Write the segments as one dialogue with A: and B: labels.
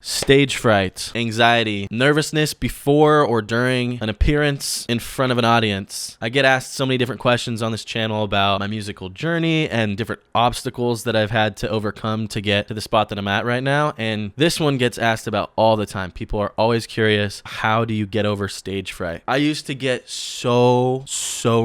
A: Stage fright, anxiety, nervousness before or during an appearance in front of an audience. I get asked so many different questions on this channel about my musical journey and different obstacles that I've had to overcome to get to the spot that I'm at right now. And this one gets asked about all the time. People are always curious, how do you get over stage fright? I used to get so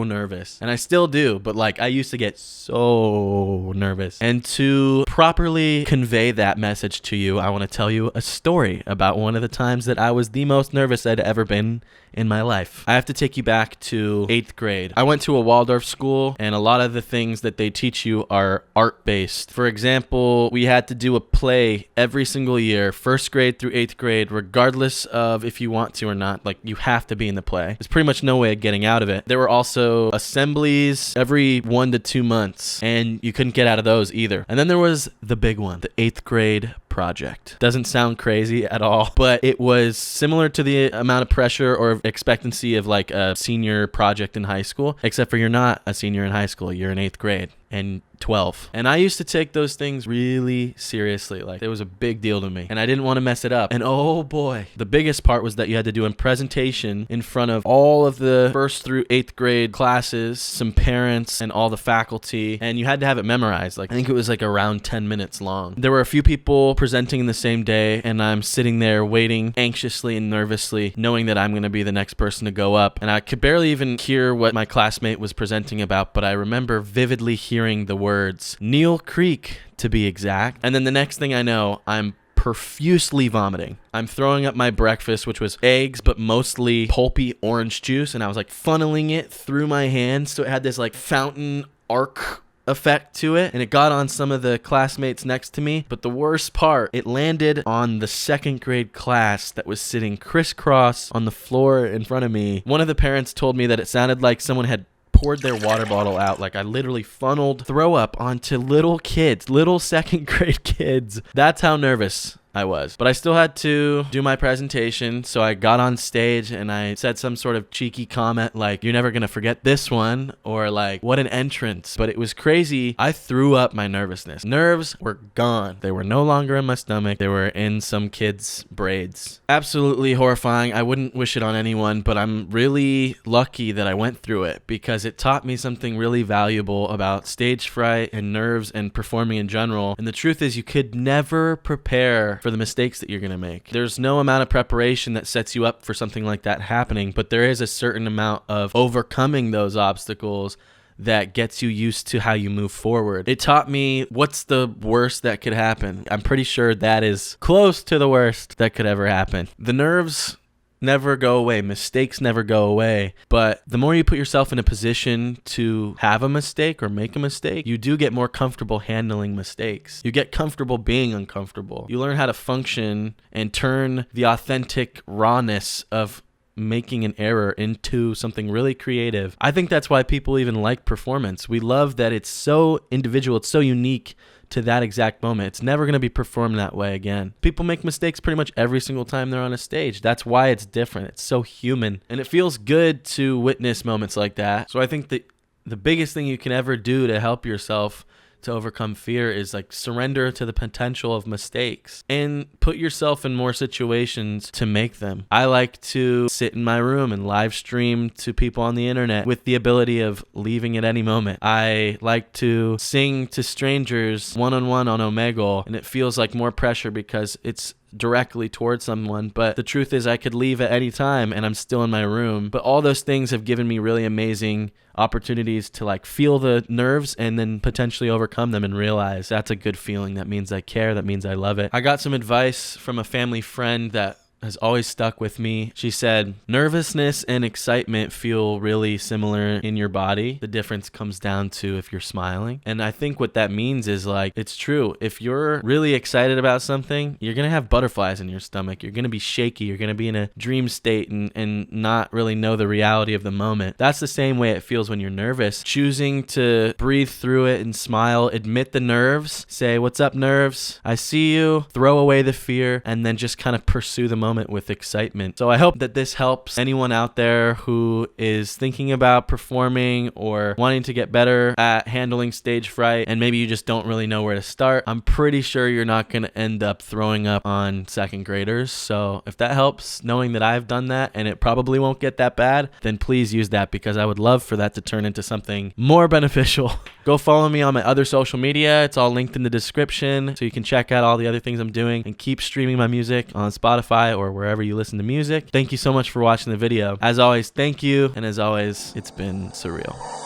A: nervous, and I still do, but I used to get so nervous. And to properly convey that message to you, I want to tell you a story about one of the times that I was the most nervous I'd ever been in my life. I have to take you back to 8th grade. I went to a Waldorf school, and a lot of the things that they teach you are art-based. For example, we had to do a play every single year, 1st grade through 8th grade, regardless of if you want to or not. You have to be in the play. There's pretty much no way of getting out of it. There were also assemblies every 1 to 2 months, and you couldn't get out of those either. And then there was the big one, the 8th grade project. Doesn't sound crazy at all, but it was similar to the amount of pressure or expectancy of a senior project in high school, except for you're not a senior in high school, you're in 8th grade and 12. And I used to take those things really seriously. It was a big deal to me, and I didn't want to mess it up. And oh boy, the biggest part was that you had to do a presentation in front of all of the 1st through 8th grade classes, some parents, and all the faculty, and you had to have it memorized. I think it was around 10 minutes long. There were a few people presenting the same day, and I'm sitting there waiting anxiously and nervously, knowing that I'm going to be the next person to go up. And I could barely even hear what my classmate was presenting about, but I remember vividly hearing the words Neil Creek, to be exact. And then the next thing I know, I'm profusely vomiting. I'm throwing up my breakfast, which was eggs, but mostly pulpy orange juice, and I was funneling it through my hands, so it had this fountain arc effect to it, and it got on some of the classmates next to me. But the worst part, it landed on the 2nd grade class that was sitting crisscross on the floor in front of me. One of the parents told me that it sounded like someone had poured their water bottle out. I literally funneled throw up onto little kids, little 2nd grade kids. That's how nervous I was. But I still had to do my presentation, so I got on stage and I said some sort of cheeky comment you're never gonna forget this one, or what an entrance. But it was crazy. I threw up my nervousness. Nerves were gone. They were no longer in my stomach. They were in some kid's braids. Absolutely horrifying. I wouldn't wish it on anyone, but I'm really lucky that I went through it, because it taught me something really valuable about stage fright and nerves and performing in general. And the truth is, you could never prepare for the mistakes that you're going to make. There's no amount of preparation that sets you up for something like that happening, but there is a certain amount of overcoming those obstacles that gets you used to how you move forward. It taught me what's the worst that could happen. I'm pretty sure that is close to the worst that could ever happen. The nerves never go away. Mistakes never go away. But the more you put yourself in a position to have a mistake or make a mistake, you do get more comfortable handling mistakes. You get comfortable being uncomfortable. You learn how to function and turn the authentic rawness of making an error into something really creative. I think that's why people even like performance. We love that it's so individual, it's so unique to that exact moment. It's never going to be performed that way again. People make mistakes pretty much every single time they're on a stage. That's why it's different. It's so human, and it feels good to witness moments like that. So I think that the biggest thing you can ever do to help yourself to overcome fear is surrender to the potential of mistakes and put yourself in more situations to make them. I like to sit in my room and live stream to people on the internet with the ability of leaving at any moment. I like to sing to strangers one-on-one on Omegle, and it feels like more pressure because it's directly towards someone, but the truth is I could leave at any time and I'm still in my room. But all those things have given me really amazing opportunities to feel the nerves and then potentially overcome them and realize that's a good feeling. That means I care. That means I love it. I got some advice from a family friend that has always stuck with me. She said, nervousness and excitement feel really similar in your body. The difference comes down to if you're smiling. And I think what that means is it's true. If you're really excited about something, you're going to have butterflies in your stomach. You're going to be shaky. You're going to be in a dream state and not really know the reality of the moment. That's the same way it feels when you're nervous. Choosing to breathe through it and smile, admit the nerves, say, what's up, nerves? I see you, throw away the fear, and then just kind of pursue the moment moment with excitement. So I hope that this helps anyone out there who is thinking about performing or wanting to get better at handling stage fright, and maybe you just don't really know where to start. I'm pretty sure you're not going to end up throwing up on second graders. So if that helps, knowing that I've done that and it probably won't get that bad, then please use that, because I would love for that to turn into something more beneficial. Go follow me on my other social media. It's all linked in the description, so you can check out all the other things I'm doing, and keep streaming my music on Spotify or wherever you listen to music. Thank you so much for watching the video. As always, thank you. And as always, it's been surreal.